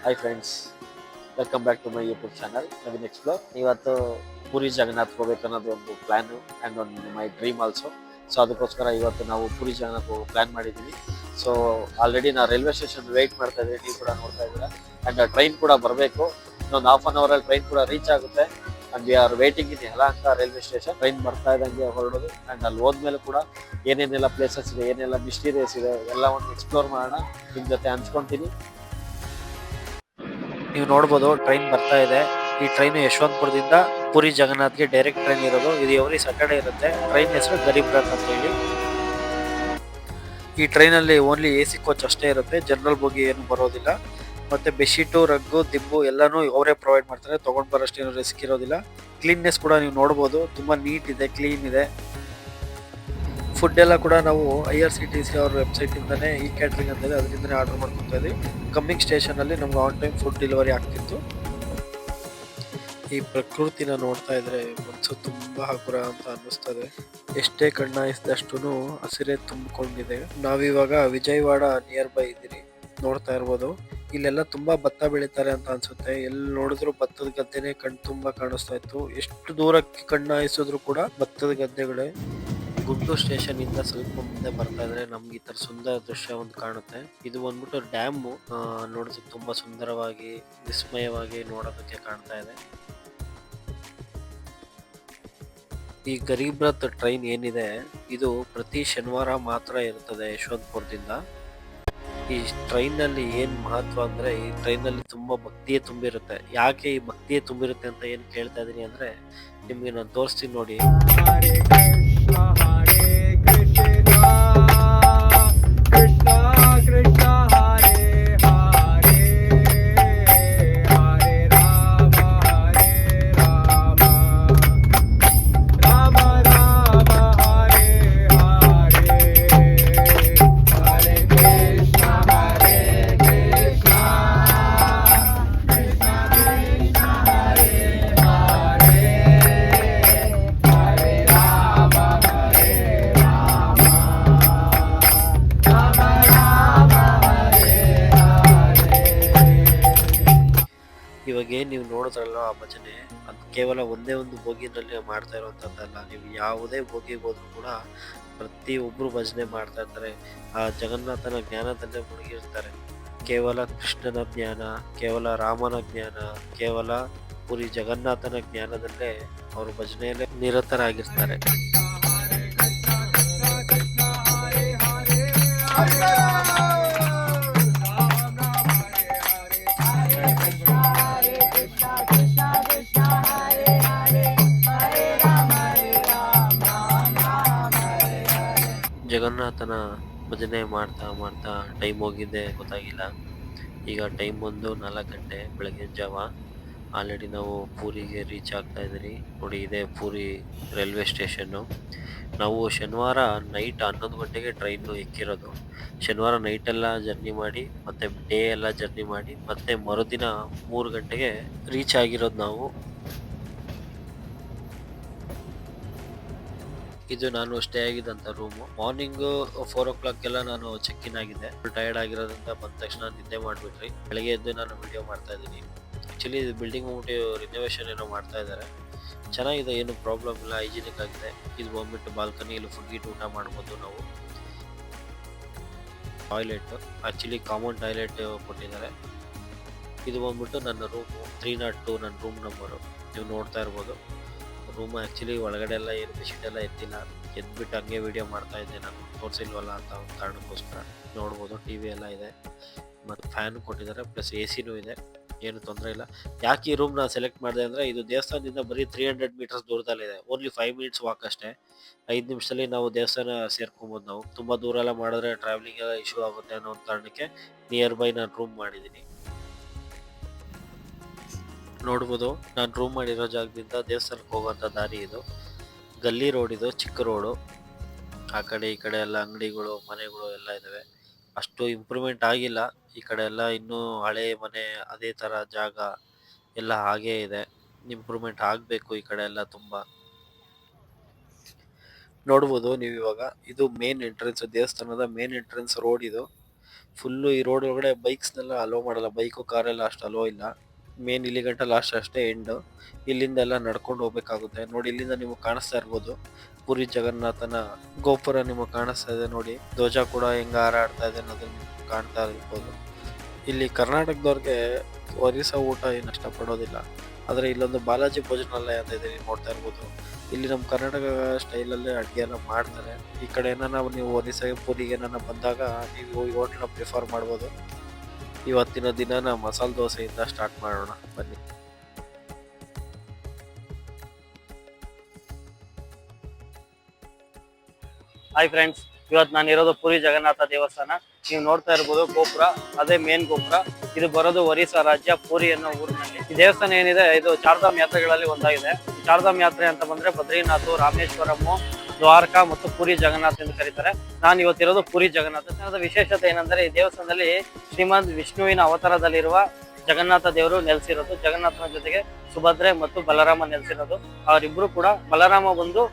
Hi friends, welcome back to my YouTube channel Naveen explore. ಇವತ್ತು ಪುರಿ ಜಗನ್ನಾಥ್ ಹೋಗ್ಬೇಕು ಅನ್ನೋದು ಒಂದು ಪ್ಲ್ಯಾನು ಆ್ಯಂಡ್ ಒಂದು ಮೈ ಡ್ರೀಮ್ ಆಲ್ಸೋ. ಸೊ ಅದಕ್ಕೋಸ್ಕರ ಇವತ್ತು ನಾವು ಪುರಿ ಜಗನ್ನಾಥ್ ಹೋಗೋ ಪ್ಲ್ಯಾನ್ ಮಾಡಿದ್ದೀವಿ. ಸೊ ಆಲ್ರೆಡಿ ನಾವು ರೈಲ್ವೆ ಸ್ಟೇಷನ್ ವೆಯ್ಟ್ ಮಾಡ್ತಾ ಇದ್ದೀವಿ, ನೀವು ಕೂಡ ನೋಡ್ತಾ ಇದ್ದೀರಾ. ಆ್ಯಂಡ್ ಟ್ರೈನ್ ಕೂಡ ಬರಬೇಕು, ಇನ್ನೊಂದು ಹಾಫ್ ಅನ್ ಅವರಲ್ಲಿ ಟ್ರೈನ್ ಕೂಡ ರೀಚ್ ಆಗುತ್ತೆ. And we are waiting in Yelahanka railway station. Train ಬರ್ತಾ ಇದ್ದಂಗೆ ಹೊರಡೋದು. ಆ್ಯಂಡ್ ಅಲ್ಲಿ ಹೋದ್ಮೇಲೆ ಕೂಡ ಏನೇನೆಲ್ಲ ಪ್ಲೇಸಸ್ ಇದೆ, ಏನೆಲ್ಲ ಮಿಸ್ಟೀರಿಯಸ್ ಇದೆ ಎಲ್ಲವನ್ನು ಎಕ್ಸ್ಪ್ಲೋರ್ ಮಾಡೋಣ, ನಿಮ್ಮ ಜೊತೆ ಹಂಚ್ಕೊತೀನಿ. ನೀವು ನೋಡ್ಬೋದು ಟ್ರೈನ್ ಬರ್ತಾ ಇದೆ. ಈ ಟ್ರೈನ್ ಯಶವಂತಪುರದಿಂದ ಪುರಿ ಜಗನ್ನಾಥ್ಗೆ ಡೈರೆಕ್ಟ್ ಟ್ರೈನ್ ಇರೋದು. ಇದು ಎವ್ರಿ ಸ್ಯಾಟರ್ಡೆ ಇರುತ್ತೆ. ಟ್ರೈನ್ ಹೆಸರು ಗರೀಬ್ ರಥ್ ಅಂತ ಹೇಳಿ. ಈ ಟ್ರೈನಲ್ಲಿ ಓನ್ಲಿ AC ಕೋಚ್ ಅಷ್ಟೇ ಇರುತ್ತೆ, ಜನರಲ್ ಬೋಗಿ ಏನು ಬರೋದಿಲ್ಲ. ಮತ್ತೆ ಬೆಡ್ಶೀಟು, ರಗ್ಗು, ದಿಬ್ಬು ಎಲ್ಲಾನು ಅವರೇ ಪ್ರೊವೈಡ್ ಮಾಡ್ತಾರೆ. ತಗೊಂಡ್ ಬರೋಷ್ಟೇನು ರಿಸ್ಕ್ ಇರೋದಿಲ್ಲ. ಕ್ಲೀನ್ನೆಸ್ ಕೂಡ ನೀವು ನೋಡ್ಬೋದು, ತುಂಬಾ ನೀಟ್ ಇದೆ, ಕ್ಲೀನ್ ಇದೆ. ಫುಡ್ ಎಲ್ಲ ಕೂಡ ನಾವು IRCTC ಅವ್ರ ವೆಬ್ಸೈಟ್ ಇಂದಾನೆ ಈ ಕ್ಯಾಟ್ರಿಂಗ್ ಅಂತ ಇದೆ, ಅದರಿಂದನೇ ಆರ್ಡರ್ ಮಾಡ್ಕೊತಾ ಇದ್ವಿ. ಕಮ್ಮಿಂಗ್ ಸ್ಟೇಷನ್ ಅಲ್ಲಿ ನಮ್ಗೆ ಆನ್ ಟೈಮ್ ಫುಡ್ ಡೆಲಿವರಿ ಆಗ್ತಿತ್ತು. ಈ ಪ್ರಕೃತಿನ ನೋಡ್ತಾ ಇದ್ರೆ ಮನಸ್ಸು ತುಂಬಾ ಹಗುರ ಅಂತ ಅನ್ನಿಸ್ತದೆ. ಎಷ್ಟೇ ಕಣ್ಣಾಯಿಸಿದಷ್ಟು ಹಸಿರೇ ತುಂಬಿಕೊಂಡಿದೆ. ನಾವಿವಾಗ ವಿಜಯವಾಡ ನಿಯರ್ ಬೈ ಇದ್ದೀರಿ, ನೋಡ್ತಾ ಇರ್ಬೋದು. ಇಲ್ಲೆಲ್ಲ ತುಂಬಾ ಭತ್ತ ಬೆಳೀತಾರೆ ಅಂತ ಅನ್ಸುತ್ತೆ. ಎಲ್ಲಿ ನೋಡಿದ್ರು ಭತ್ತದ ಗದ್ದೆನೆ ಕಣ್ ತುಂಬಾ ಕಾಣಿಸ್ತಾ ಇತ್ತು. ಎಷ್ಟು ದೂರಕ್ಕೆ ಕಣ್ಣಾಯಿಸಿದ್ರು ಕೂಡ ಭತ್ತದ ಗದ್ದೆಗಳೇ. ಗುಂಟೂರು ಸ್ಟೇಷನ್ ಇಂದ ಸ್ವಲ್ಪ ಮುಂದೆ ಬರ್ತಾ ಇದ್ರೆ ನಮ್ಗೆ ಈ ತರ ಸುಂದರ ದೃಶ್ಯ ಒಂದು ಕಾಣುತ್ತೆ. ಇದು ಬಂದ್ಬಿಟ್ಟು ಡ್ಯಾಮು. ನೋಡೋದಕ್ಕೆ ತುಂಬಾ ಸುಂದರವಾಗಿ, ವಿಸ್ಮಯವಾಗಿ ನೋಡೋದಕ್ಕೆ ಕಾಣ್ತಾ ಇದೆ. ಈ ಗರೀಬ್ ರಥ್ ಟ್ರೈನ್ ಏನಿದೆ, ಇದು ಪ್ರತಿ ಶನಿವಾರ ಮಾತ್ರ ಇರ್ತದೆ ಯಶವಂತಪುರದಿಂದ. ಈ ಟ್ರೈನ್ ನಲ್ಲಿ ಏನ್ ಮಹತ್ವ ಅಂದ್ರೆ, ಈ ಟ್ರೈನ್ ನಲ್ಲಿ ತುಂಬಾ ಭಕ್ತಿಯೇ ತುಂಬಿರುತ್ತೆ. ಯಾಕೆ ಈ ಭಕ್ತಿಯೇ ತುಂಬಿರುತ್ತೆ ಅಂತ ಏನ್ ಕೇಳ್ತಾ ಇದೀನಿ ಅಂದ್ರೆ, ನಿಮ್ಗೆ ನಾನು ತೋರಿಸ್ತೀನಿ ನೋಡಿ. ಹರೇ ಕೃಷ್ಣ ಹರೇ ಕೃಷ್ಣ ಕೃಷ್ಣ ಕೃಷ್ಣ ಹರೇ ಹರೇ ಹರೇ ರಾಮ ರಾಮ ರಾಮ ಹರೇ ಹರೇ ಹರೇ ಕೃಷ್ಣ ಹರೇ ಕೃಷ್ಣ ಕೃಷ್ಣ ಕೃಷ್ಣ ಹರೇ ಹರೇ ಹರೇ ರಾಮ ಹರೇ ರಾಮ ರಾಮ ರಾಮ ಹರೇ ಹರೇ. ಇವಾಗ ಏನ್ ನೀವು ನೋಡಿದ್ರಲ್ಲ ಆ ಭಜನೆ, ಅದು ಕೇವಲ ಒಂದೇ ಒಂದು ಬೋಗಿನಲ್ಲಿ ಮಾಡ್ತಾ ಇರುವಂತದ್ದಲ್ಲ. ನೀವು ಯಾವುದೇ ಬೋಗಿಗೆ ಹೋದ್ರು ಕೂಡ ಪ್ರತಿ ಒಬ್ರು ಭಜನೆ ಮಾಡ್ತಾ ಇರ್ತಾರೆ. ಆ ಜಗನ್ನಾಥನ ಜ್ಞಾನದಲ್ಲೇ ಮುಳುಗಿರ್ತಾರೆ. ಕೇವಲ ಕೃಷ್ಣನ ಜ್ಞಾನ, ಕೇವಲ ರಾಮನ ಜ್ಞಾನ, ಕೇವಲ ಪುರಿ ಜಗನ್ನಾಥನ ಜ್ಞಾನದಲ್ಲೇ ಅವರು ಭಜನೆಯಲ್ಲೇ ನಿರತರಾಗಿರ್ತಾರೆ. ಜಗನ್ನಾಥನ ಭಜನೆ ಮಾಡ್ತಾ ಮಾಡ್ತಾ ಟೈಮ್ ಹೋಗಿದ್ದೆ ಗೊತ್ತಾಗಿಲ್ಲ. ಈಗ ಟೈಮ್ ಒಂದು 4 ಗಂಟೆ ಬೆಳಗಿನ ಜಾವ. ಆಲ್ರೆಡಿ ನಾವು ಪೂರಿಗೆ ರೀಚ್ ಆಗ್ತಾ ಇದ್ದೀರಿ. ನೋಡಿ, ಇದೆ ಪೂರಿ ರೈಲ್ವೆ ಸ್ಟೇಷನ್ನು. ನಾವು ಶನಿವಾರ ನೈಟ್ 11 ಗಂಟೆಗೆ ಟ್ರೈನು ಎಕ್ಕಿರೋದು. ಶನಿವಾರ ನೈಟ್ ಎಲ್ಲ ಜರ್ನಿ ಮಾಡಿ, ಮತ್ತೆ ಡೇ ಎಲ್ಲ ಜರ್ನಿ ಮಾಡಿ, ಮತ್ತೆ ಮರುದಿನ 3 ಗಂಟೆಗೆ ರೀಚ್ ಆಗಿರೋದು ನಾವು. ಇದು ನಾನು ಸ್ಟೇ ಆಗಿದ್ದಂಥ ರೂಮು. ಮಾರ್ನಿಂಗ್ 4 o'clock ಎಲ್ಲ ನಾನು ಚೆಕ್ ಇನ್ ಆಗಿದ್ದೆ. ಟಯರ್ಡ್ ಆಗಿರೋದ್ರಿಂದ ಬಂದ ತಕ್ಷಣ ನಿದ್ದೆ ಮಾಡಿಬಿಟ್ರಿ. ಬೆಳಗ್ಗೆ ಎದ್ದು ನಾನು ವಿಡಿಯೋ ಮಾಡ್ತಾ ಇದ್ದೀನಿ. ಆ್ಯಕ್ಚುಲಿ ಇದು ಬಿಲ್ಡಿಂಗ್ ಹೋಗ್ಬಿಟ್ಟು ರಿನೋವೇಷನ್ ಏನೋ ಮಾಡ್ತಾ ಇದ್ದಾರೆ. ಚೆನ್ನಾಗಿದೆ, ಏನು ಪ್ರಾಬ್ಲಮ್ ಇಲ್ಲ, ಹೈಜಿನಿಕ್ ಆಗಿದೆ. ಇದು ಬಂದ್ಬಿಟ್ಟು ಬಾಲ್ಕನಿ, ಇಲ್ಲಿ ಫುಡ್ ಗೀಟ್ ಊಟ ಮಾಡ್ಬೋದು ನಾವು. ಟಾಯ್ಲೆಟ್ ಆ್ಯಕ್ಚುಲಿ ಕಾಮನ್ ಟಾಯ್ಲೆಟ್ ಕೊಟ್ಟಿದ್ದಾರೆ. ಇದು ಬಂದ್ಬಿಟ್ಟು ನನ್ನ ರೂಮು 302, ನನ್ನ ರೂಮ್ ನಂಬರು. ನೀವು ನೋಡ್ತಾ ಇರ್ಬೋದು. ರೂಮ್ ಆ್ಯಕ್ಚುಲಿ ಒಳಗಡೆ ಎಲ್ಲ ಏನು ಬೆಡ್ಶೀಟ್ ಎಲ್ಲ ಎತ್ತಿಲ್ಲ. ಎದ್ಬಿಟ್ಟು ಹಂಗೆ ವಿಡಿಯೋ ಮಾಡ್ತಾ ಇದ್ದೆ, ನಾನು ತೋರಿಸಿಲ್ವಲ್ಲ ಅಂತ ಒಂದು ಕಾರಣಕ್ಕೋಸ್ಕರ. ನೋಡ್ಬೋದು TV ಎಲ್ಲ ಇದೆ, ಮತ್ತು ಫ್ಯಾನ್ ಕೊಟ್ಟಿದ್ದಾರೆ, ಪ್ಲಸ್ AC ಇದೆ. ಏನು ತೊಂದರೆ ಇಲ್ಲ. ಯಾಕೆ ಈ ರೂಮ್ನ ಸೆಲೆಕ್ಟ್ ಮಾಡಿದೆ ಅಂದರೆ, ಇದು ದೇವಸ್ಥಾನದಿಂದ ಬರೀ 300 ಮೀಟರ್ಸ್ ದೂರದಲ್ಲಿದೆ. ಓನ್ಲಿ 5 ಮಿನಿಟ್ಸ್ ವಾಕ್ ಅಷ್ಟೇ. 5 ನಿಮಿಷದಲ್ಲಿ ನಾವು ದೇವಸ್ಥಾನ ಸೇರ್ಕೊಬೋದು. ನಾವು ತುಂಬ ದೂರ ಎಲ್ಲ ಮಾಡಿದ್ರೆ ಟ್ರಾವೆಲಿಂಗ್ ಎಲ್ಲ ಇಶ್ಯೂ ಆಗುತ್ತೆ ಅನ್ನೋ ಒಂದು ಕಾರಣಕ್ಕೆ ನಿಯರ್ ಬೈ ನಾನು ರೂಮ್ ಮಾಡಿದ್ದೀನಿ. ನೋಡ್ಬೋದು, ನಾನು ರೂಮ್ ಮಾಡಿರೋ ಜಾಗದಿಂದ ದೇವಸ್ಥಾನಕ್ಕೆ ಹೋಗುವಂಥ ದಾರಿ ಇದು. ಗಲ್ಲಿ ರೋಡ್ ಇದು, ಚಿಕ್ಕ ರೋಡು. ಆ ಕಡೆ ಈ ಕಡೆ ಎಲ್ಲ ಅಂಗಡಿಗಳು, ಮನೆಗಳು ಎಲ್ಲ ಇದ್ದಾವೆ. ಅಷ್ಟು ಇಂಪ್ರೂವ್ಮೆಂಟ್ ಆಗಿಲ್ಲ. ಈ ಕಡೆ ಎಲ್ಲ ಇನ್ನೂ ಹಳೆ ಮನೆ, ಅದೇ ಥರ ಜಾಗ ಎಲ್ಲ ಹಾಗೇ ಇದೆ. ಇಂಪ್ರೂವ್ಮೆಂಟ್ ಆಗಬೇಕು ಈ ಕಡೆ ಎಲ್ಲ ತುಂಬ. ನೋಡ್ಬೋದು ನೀವು ಇವಾಗ. ಇದು ಮೇನ್ ಎಂಟ್ರೆನ್ಸ್, ದೇವಸ್ಥಾನದ ಮೇನ್ ಎಂಟ್ರೆನ್ಸ್ ರೋಡ್ ಇದು. ಫುಲ್ಲು ಈ ರೋಡ್ ಒಳಗಡೆ ಬೈಕ್ಸ್ನೆಲ್ಲ ಅಲೋ ಮಾಡಲ್ಲ, ಬೈಕು ಕಾರೆಲ್ಲ ಅಷ್ಟು ಅಲೋ ಇಲ್ಲ. ಮೇನ್ ಇಲ್ಲಿ ಗಂಟ ಲಾಸ್ಟ್ ಅಷ್ಟೇ ಎಂಡ್. ಇಲ್ಲಿಂದ ಎಲ್ಲ ನಡ್ಕೊಂಡು ಹೋಗ್ಬೇಕಾಗುತ್ತೆ. ನೋಡಿ ಇಲ್ಲಿಂದ ನೀವು ಕಾಣಿಸ್ತಾ ಇರ್ಬೋದು ಪುರಿ ಜಗನ್ನಾಥನ ಗೋಪುರ ನಿಮಗೆ ಕಾಣಿಸ್ತಾ ಇದೆ ನೋಡಿ. ಧ್ವಜ ಕೂಡ ಹೆಂಗ ಹಾರಾಡ್ತಾ ಇದೆ ಅನ್ನೋದನ್ನ ನೀವು ಕಾಣ್ತಾ ಇರ್ಬೋದು. ಇಲ್ಲಿ ಕರ್ನಾಟಕದವ್ರಿಗೆ ಒರಿಸ್ಸಾ ಊಟ ಏನು ಇಷ್ಟಪಡೋದಿಲ್ಲ, ಆದರೆ ಇಲ್ಲೊಂದು ಬಾಲಾಜಿ ಭೋಜನಾಲಯ ಅಂತ ಇದೆ, ನೀವು ನೋಡ್ತಾ ಇರ್ಬೋದು. ಇಲ್ಲಿ ನಮ್ಮ ಕರ್ನಾಟಕ ಸ್ಟೈಲಲ್ಲೇ ಅಡುಗೆ ಎಲ್ಲ ಮಾಡ್ತಾರೆ. ಈ ಕಡೆ ಏನಾರ ನೀವು ಒರಿಸ್ಸಾಗೆ ಪುರಿಗೆ ಏನಾರ ಬಂದಾಗ ನೀವು ಈ ಹೋಟ್ಲನ್ನ ಪ್ರಿಫರ್ ಮಾಡ್ಬೋದು. ಇವತ್ತಿನ ದಿನನ ಮಸಾಲೆ ದೋಸೆಯಿಂದ ಸ್ಟಾರ್ಟ್ ಮಾಡೋಣ ಬನ್ನಿ. ಹಾಯ್ ಫ್ರೆಂಡ್ಸ್, ಇವತ್ತು ನಾನು ಇರೋದು ಪುರಿ ಜಗನ್ನಾಥ ದೇವಸ್ಥಾನ. ನೀವು ನೋಡ್ತಾ ಇರ್ಬೋದು ಗೋಪುರ, ಅದೇ ಮೇನ್ ಗೋಪುರ. ಇದು ಬರೋದು ಒರಿಸ್ಸಾ ರಾಜ್ಯ ಪುರಿ ಅನ್ನೋ ಊರಿನಲ್ಲಿ. ಈ ದೇವಸ್ಥಾನ ಏನಿದೆ ಇದು ಚಾರ್ಧಾಮ್ ಯಾತ್ರೆಗಳಲ್ಲಿ ಒಂದಾಗಿದೆ. ಈ ಚಾರ್ಧಾಮ್ ಯಾತ್ರೆ ಅಂತ ಬಂದ್ರೆ ಬದ್ರಿನಾಥ್, ರಾಮೇಶ್ವರಂ, ದ್ವಾರಕಾ ಮತ್ತು ಪುರಿ ಜಗನ್ನಾಥ್ ಎಂದು ಕರೀತಾರೆ. ನಾನು ಇವತ್ತಿರೋದು ಪುರಿ ಜಗನ್ನಾಥ. ದೇವಸ್ಥಾನದ ವಿಶೇಷತೆ ಏನಂದ್ರೆ ಈ ದೇವಸ್ಥಾನದಲ್ಲಿ ಶ್ರೀಮಂತ್ ವಿಷ್ಣುವಿನ ಅವತಾರದಲ್ಲಿರುವ ಜಗನ್ನಾಥ ದೇವರು ನೆಲೆಸಿರೋದು. ಜಗನ್ನಾಥನ ಜೊತೆಗೆ ಸುಭದ್ರೆ ಮತ್ತು ಬಲರಾಮ ನೆಲೆಸಿರೋದು. ಅವರಿಬ್ರು ಕೂಡ, ಬಲರಾಮ ಬಂದು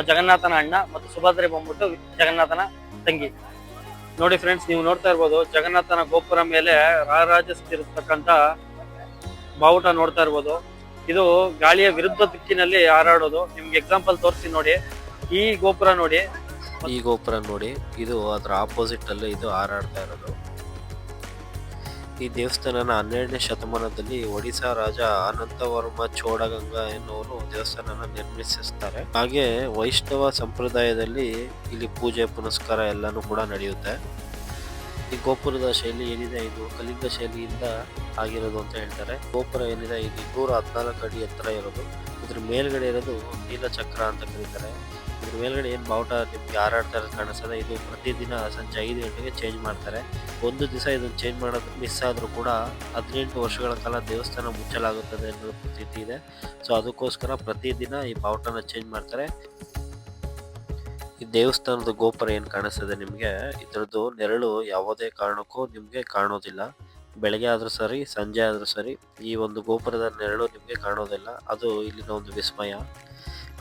ಜಗನ್ನಾಥನ ಅಣ್ಣ ಮತ್ತು ಸುಭದ್ರೆ ಬಂದ್ಬಿಟ್ಟು ಜಗನ್ನಾಥನ ತಂಗಿ. ನೋಡಿ ಫ್ರೆಂಡ್ಸ್, ನೀವು ನೋಡ್ತಾ ಇರ್ಬೋದು ಜಗನ್ನಾಥನ ಗೋಪುರ ಮೇಲೆ ರಾರಾಜಿಸ್ತಿರ್ತಕ್ಕಂಥ ಬಾವುಟ ನೋಡ್ತಾ ಇರ್ಬೋದು. ಇದು ಗಾಳಿಯ ವಿರುದ್ಧ ದಿಕ್ಕಿನಲ್ಲಿ ಹಾರಾಡೋದು. ನಿಮ್ಗೆ ಎಕ್ಸಾಂಪಲ್ ತೋರಿಸಿ ನೋಡಿ. ಈ ಗೋಪುರ ನೋಡಿ, ಇದು ಅದರ ಆಪೋಸಿಟ್ ಅಲ್ಲೇ ಇದು ಹಾರಾಡ್ತಾ ಇರೋದು. ಈ ದೇವಸ್ಥಾನನ 12ನೇ ಶತಮಾನದಲ್ಲಿ ಒಡಿಶಾ ರಾಜ ಅನಂತವರ್ಮ ಚೋಡಗಂಗಾ ಎನ್ನುವರು ದೇವಸ್ಥಾನನ ನಿರ್ಮಿಸಿಸ್ತಾರೆ. ಹಾಗೆ ವೈಷ್ಣವ ಸಂಪ್ರದಾಯದಲ್ಲಿ ಇಲ್ಲಿ ಪೂಜೆ ಪುನಸ್ಕಾರ ಎಲ್ಲಾನು ಕೂಡ ನಡೆಯುತ್ತೆ. ಈ ಗೋಪುರದ ಶೈಲಿ ಏನಿದೆ ಇದು ಕಲಿಂಗ ಶೈಲಿಯಿಂದ ಆಗಿರೋದು ಅಂತ ಹೇಳ್ತಾರೆ. ಗೋಪುರ ಏನಿದೆ ಇದು 214 ಅಡಿ ಎತ್ತರ ಇರೋದು. ಇದ್ರ ಮೇಲ್ಗಡೆ ಇರೋದು ನೀಲಚಕ್ರ ಅಂತ ಕರೀತಾರೆ. ಇದ್ರ ಮೇಲ್ಗಡೆ ಏನು ಬಾವುಟ ನಿಮ್ಗೆ ಹಾರಾಡ್ತಾ ಇರೋದು ಕಾಣಿಸ್ತದೆ, ಇದು ಪ್ರತಿದಿನ ಸಂಜೆ 5 ಗಂಟೆಗೆ ಚೇಂಜ್ ಮಾಡ್ತಾರೆ. ಒಂದು ದಿವಸ ಇದನ್ನು ಚೇಂಜ್ ಮಾಡೋದು ಮಿಸ್ ಆದರೂ ಕೂಡ 18 ವರ್ಷಗಳ ಕಾಲ ದೇವಸ್ಥಾನ ಮುಚ್ಚಲಾಗುತ್ತದೆ ಅನ್ನೋ ಪ್ರತೀತಿ ಇದೆ. ಸೊ ಅದಕ್ಕೋಸ್ಕರ ಪ್ರತಿದಿನ ಈ ಬಾವುಟನ ಚೇಂಜ್ ಮಾಡ್ತಾರೆ. ಈ ದೇವಸ್ಥಾನದ ಗೋಪುರ ಏನು ಕಾಣಿಸ್ತದೆ ನಿಮಗೆ, ಇದರದ್ದು ನೆರಳು ಯಾವುದೇ ಕಾರಣಕ್ಕೂ ನಿಮಗೆ ಕಾಣೋದಿಲ್ಲ. ಬೆಳಗ್ಗೆ ಆದರೂ ಸರಿ, ಸಂಜೆ ಆದರೂ ಸರಿ, ಈ ಒಂದು ಗೋಪುರದ ನೆರಳು ನಿಮಗೆ ಕಾಣೋದಿಲ್ಲ. ಅದು ಇಲ್ಲಿನ ಒಂದು ವಿಸ್ಮಯ.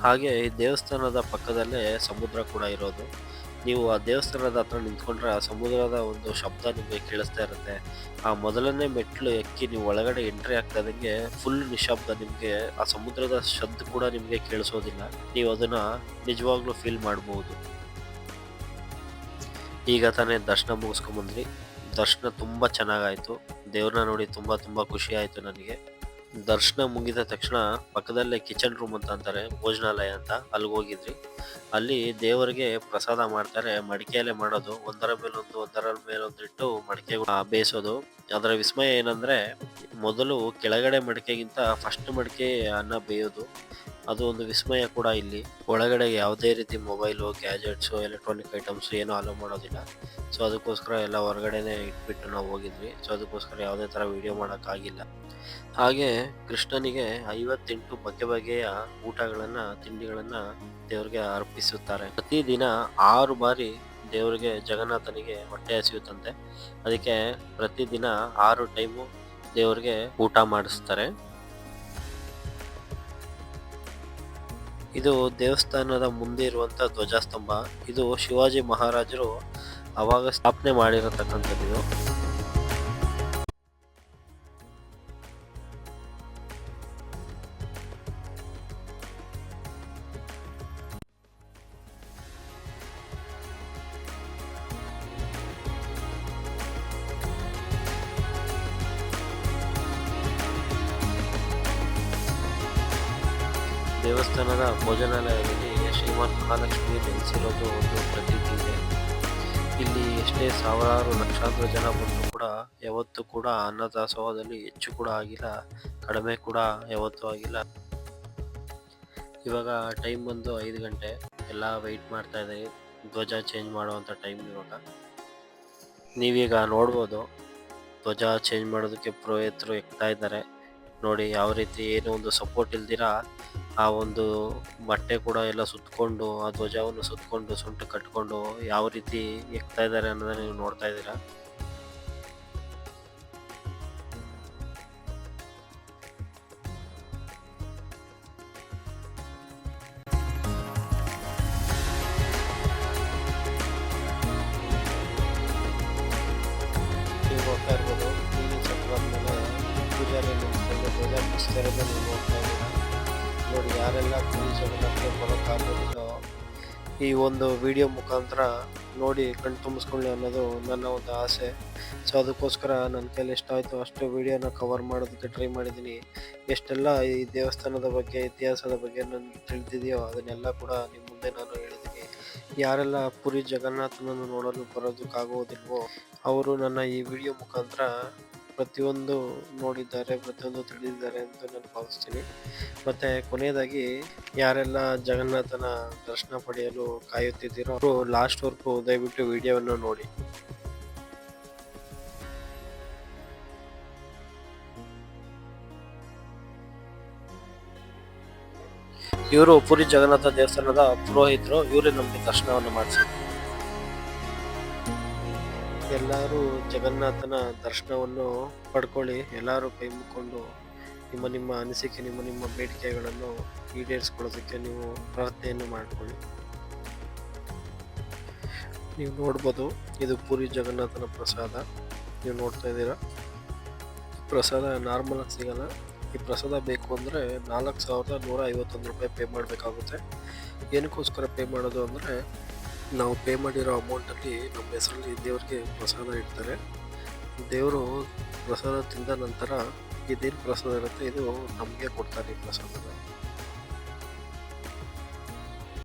ಹಾಗೆ ಈ ದೇವಸ್ಥಾನದ ಪಕ್ಕದಲ್ಲೇ ಸಮುದ್ರ ಕೂಡ ಇರೋದು. ನೀವು ಆ ದೇವಸ್ಥಾನದ ಹತ್ರ ನಿಂತ್ಕೊಂಡ್ರೆ ಆ ಸಮುದ್ರದ ಒಂದು ಶಬ್ದ ನಿಮಗೆ ಕೇಳಿಸ್ತಾ ಇರುತ್ತೆ. ಆ ಮೊದಲನೇ ಮೆಟ್ಲು ಎಕ್ಕಿ ನೀವು ಒಳಗಡೆ ಎಂಟ್ರಿ ಆಗ್ತದಂಗೆ ಫುಲ್ ನಿಶಬ್ದ. ನಿಮಗೆ ಆ ಸಮುದ್ರದ ಶಬ್ದ ಕೂಡ ನಿಮಗೆ ಕೇಳಿಸೋದಿಲ್ಲ. ನೀವು ಅದನ್ನ ನಿಜವಾಗ್ಲೂ ಫೀಲ್ ಮಾಡ್ಬೋದು. ಈಗ ತಾನೇ ದರ್ಶನ ಮುಗಿಸ್ಕೊಂಬಂದ್ರಿ. ದರ್ಶನ ತುಂಬ ಚೆನ್ನಾಗಾಯಿತು. ದೇವ್ರನ್ನ ನೋಡಿ ತುಂಬ ಖುಷಿ ಆಯಿತು ನನಗೆ. ದರ್ಶನ ಮುಗಿದ ತಕ್ಷಣ ಪಕ್ಕದಲ್ಲೇ ಕಿಚನ್ ರೂಮ್ ಅಂತ ಅಂತಾರೆ, ಭೋಜನಾಲಯ ಅಂತ, ಅಲ್ಲಿಗೆ ಹೋಗಿದ್ರಿ. ಅಲ್ಲಿ ದೇವರಿಗೆ ಪ್ರಸಾದ ಮಾಡ್ತಾರೆ. ಮಡಿಕೆಯಲ್ಲೇ ಮಾಡೋದು, ಒಂದರ ಮೇಲೊಂದು ಇಟ್ಟು ಮಡಿಕೆ ಬೇಯಿಸೋದು. ಅದರ ವಿಸ್ಮಯ ಏನಂದ್ರೆ, ಮೊದಲು ಕೆಳಗಡೆ ಮಡಿಕೆಗಿಂತ ಫಸ್ಟ್ ಮಡಿಕೆ ಅನ್ನ ಬೇಯೋದು. ಅದು ಒಂದು ವಿಸ್ಮಯ ಕೂಡ. ಇಲ್ಲಿ ಒಳಗಡೆ ಯಾವುದೇ ರೀತಿ ಮೊಬೈಲು, ಗ್ಯಾಜೆಟ್ಸು, ಎಲೆಕ್ಟ್ರಾನಿಕ್ ಐಟಮ್ಸ್ ಏನೂ ಅಲೋ ಮಾಡೋದಿಲ್ಲ. ಸೊ ಅದಕ್ಕೋಸ್ಕರ ಎಲ್ಲ ಹೊರಗಡೆನೆ ಇಟ್ಬಿಟ್ಟು ನಾವು ಹೋಗಿದ್ವಿ. ಸೊ ಅದಕ್ಕೋಸ್ಕರ ಯಾವುದೇ ಥರ ವಿಡಿಯೋ ಮಾಡೋಕ್ಕಾಗಿಲ್ಲ. ಹಾಗೆ ಕೃಷ್ಣನಿಗೆ 58 ಬಗೆಯ ತಿಂಡಿಗಳನ್ನ ದೇವರಿಗೆ ಅರ್ಪಿಸುತ್ತಾರೆ. ಪ್ರತಿದಿನ 6 ಬಾರಿ ದೇವರಿಗೆ, ಜಗನ್ನಾಥನಿಗೆ ಹೊಟ್ಟೆ ಹಸಿಯುತ್ತಂತೆ. ಅದಕ್ಕೆ ಪ್ರತಿದಿನ 6 ಟೈಮು ದೇವರಿಗೆ ಊಟ ಮಾಡಿಸ್ತಾರೆ. ಇದು ದೇವಸ್ಥಾನದ ಮುಂದೆ ಇರುವಂತ ಧ್ವಜಸ್ತಂಭ. ಇದು ಶಿವಾಜಿ ಮಹಾರಾಜರು ಅವಾಗ ಸ್ಥಾಪನೆ ಮಾಡಿರತಕ್ಕಂಥದ್ದು. ದೇವಸ್ಥಾನದ ಭೋಜನಾಲಯದಲ್ಲಿ ಶ್ರೀಮಂತ ಮಹಾಲಕ್ಷ್ಮಿ ನೆಲೆಸಿರೋದು ಒಂದು ಪ್ರತೀತಿ ಇದೆ. ಇಲ್ಲಿ ಎಷ್ಟೇ ಸಾವಿರಾರು ಲಕ್ಷಾಂತರ ಜನ ಬಂದರೂ ಕೂಡ ಯಾವತ್ತೂ ಕೂಡ ಅನ್ನದಾಸೋಹದಲ್ಲಿ ಹೆಚ್ಚು ಕೂಡ ಆಗಿಲ್ಲ, ಕಡಿಮೆ ಕೂಡ ಯಾವತ್ತೂ ಆಗಿಲ್ಲ. ಇವಾಗ ಟೈಮ್ ಬಂದು 5 ಗಂಟೆ. ಎಲ್ಲ ವೆಯ್ಟ್ ಮಾಡ್ತಾ ಇದ್ದೀವಿ ಧ್ವಜ ಚೇಂಜ್ ಮಾಡುವಂಥ ಟೈಮ್. ಇವಾಗ ನೀವೀಗ ನೋಡ್ಬೋದು ಧ್ವಜ ಚೇಂಜ್ ಮಾಡೋದಕ್ಕೆ ಪುರೋಹಿತರು ಎಕ್ತಾ ಇದ್ದಾರೆ. ನೋಡಿ ಯಾವ ರೀತಿ, ಏನೋ ಒಂದು ಸಪೋರ್ಟ್ ಇಲ್ದಿರ ಆ ಒಂದು ಬಟ್ಟೆ ಕೂಡ ಎಲ್ಲ ಸುತ್ತಕೊಂಡು, ಆ ಧ್ವಜವನ್ನು ಸುತ್ತಕೊಂಡು, ಸೊಂಟ ಕಟ್ಕೊಂಡು ಯಾವ ರೀತಿ ಎಕ್ತಾ ಇದ್ದಾರೆ ಅನ್ನೋದನ್ನ ನೀವು ನೋಡ್ತಾ ಇದ್ದೀರಾ. ನೋಡ್ತಾ ಇರ್ಬೋದು ಇಲ್ಲಿ ಚಕ್ರ ಮೇಲೆ ಪೂಜಾರಿ ನಿಂತ್ಕೊಂಡು ಧ್ವಜ ಬಿಡಿಸ್ತಾ ಇರೋದು ನೀವು ನೋಡ್ತಾ ಇದ್ದೀರಾ. ನೋಡಿ ಯಾರೆಲ್ಲ ಪುರಿ ಜಗನ್ನಾಥಕ್ಕೆ ಬರೋಕ್ಕಾಗೋದಿಲ್ಲೋ ಈ ಒಂದು ವಿಡಿಯೋ ಮುಖಾಂತರ ನೋಡಿ ಕಣ್ ತುಂಬಿಸ್ಕೊಳ್ಳಿ ಅನ್ನೋದು ನನ್ನ ಒಂದು ಆಸೆ. ಸೊ ಅದಕ್ಕೋಸ್ಕರ ನನ್ನ ಕೈಲಿ ಎಷ್ಟಾಯಿತು ಅಷ್ಟು ವಿಡಿಯೋನ ಕವರ್ ಮಾಡೋದಕ್ಕೆ ಟ್ರೈ ಮಾಡಿದ್ದೀನಿ. ಎಷ್ಟೆಲ್ಲ ಈ ದೇವಸ್ಥಾನದ ಬಗ್ಗೆ ಇತಿಹಾಸದ ಬಗ್ಗೆ ನನಗೆ ತಿಳಿದಿದೆಯೋ ಅದನ್ನೆಲ್ಲ ಕೂಡ ನಿಮ್ಮ ಮುಂದೆ ನಾನು ಹೇಳಿದ್ದೀನಿ. ಯಾರೆಲ್ಲ ಪುರಿ ಜಗನ್ನಾಥನನ್ನು ನೋಡಲು ಬರೋದಕ್ಕಾಗೋದಿಲ್ವೋ ಅವರು ನನ್ನ ಈ ವಿಡಿಯೋ ಮುಖಾಂತರ ಪ್ರತಿಯೊಂದು ನೋಡಿದ್ದಾರೆ, ಪ್ರತಿಯೊಂದು ತಿಳಿದಿದ್ದಾರೆ ಅಂತ ನಾನು ಭಾವಿಸ್ತೀನಿ. ಮತ್ತು ಕೊನೆಯದಾಗಿ ಯಾರೆಲ್ಲ ಜಗನ್ನಾಥನ ದರ್ಶನ ಪಡೆಯಲು ಕಾಯುತ್ತಿದ್ದೀರೋ ಅವರು ಲಾಸ್ಟ್ವರೆಗೂ ದಯವಿಟ್ಟು ವಿಡಿಯೋವನ್ನು ನೋಡಿ. ಇವರು ಪುರಿ ಜಗನ್ನಾಥ ದೇವಸ್ಥಾನದ ಪುರೋಹಿತರು. ಇವರೇ ನಮಗೆ ದರ್ಶನವನ್ನು ಮಾಡಿಸಿದ್ರು. ಎಲ್ಲರೂ ಜಗನ್ನಾಥನ ದರ್ಶನವನ್ನು ಪಡ್ಕೊಳ್ಳಿ. ಎಲ್ಲರೂ ಕೈ ಮುಕ್ಕೊಂಡು ನಿಮ್ಮ ಅನಿಸಿಕೆ ನಿಮ್ಮ ಬೇಡಿಕೆಗಳನ್ನು ಈಡೇರಿಸ್ಕೊಳ್ಳೋದಕ್ಕೆ ನೀವು ಪ್ರಾರ್ಥನೆಯನ್ನು ಮಾಡಿಕೊಳ್ಳಿ. ನೀವು ನೋಡ್ಬೋದು ಇದು ಪುರಿ ಜಗನ್ನಾಥನ ಪ್ರಸಾದ. ನೀವು ನೋಡ್ತಾ ಇದ್ದೀರಾ, ಪ್ರಸಾದ ನಾರ್ಮಲ್ ಆಗಿ ಸಿಗಲ್ಲ. ಈ ಪ್ರಸಾದ ಬೇಕು ಅಂದರೆ 4,151 ರೂಪಾಯಿ ಪೇ ಮಾಡಬೇಕಾಗುತ್ತೆ. ಏನಕ್ಕೋಸ್ಕರ ಪೇ ಮಾಡೋದು ಅಂದರೆ ನಾವು ಪೇ ಮಾಡಿರೋ ಅಮೌಂಟಲ್ಲಿ ನಮ್ಮ ಹೆಸರಲ್ಲಿ ದೇವರಿಗೆ ಪ್ರಸಾದ ಇಡ್ತಾರೆ. ದೇವರು ಪ್ರಸಾದ ತಿಂದ ನಂತರ ಇದೇನು ಪ್ರಸಾದ ಇರುತ್ತೆ ಇದು ನಮಗೆ ಕೊಡ್ತಾರೆ ಈ ಪ್ರಸಾದನ.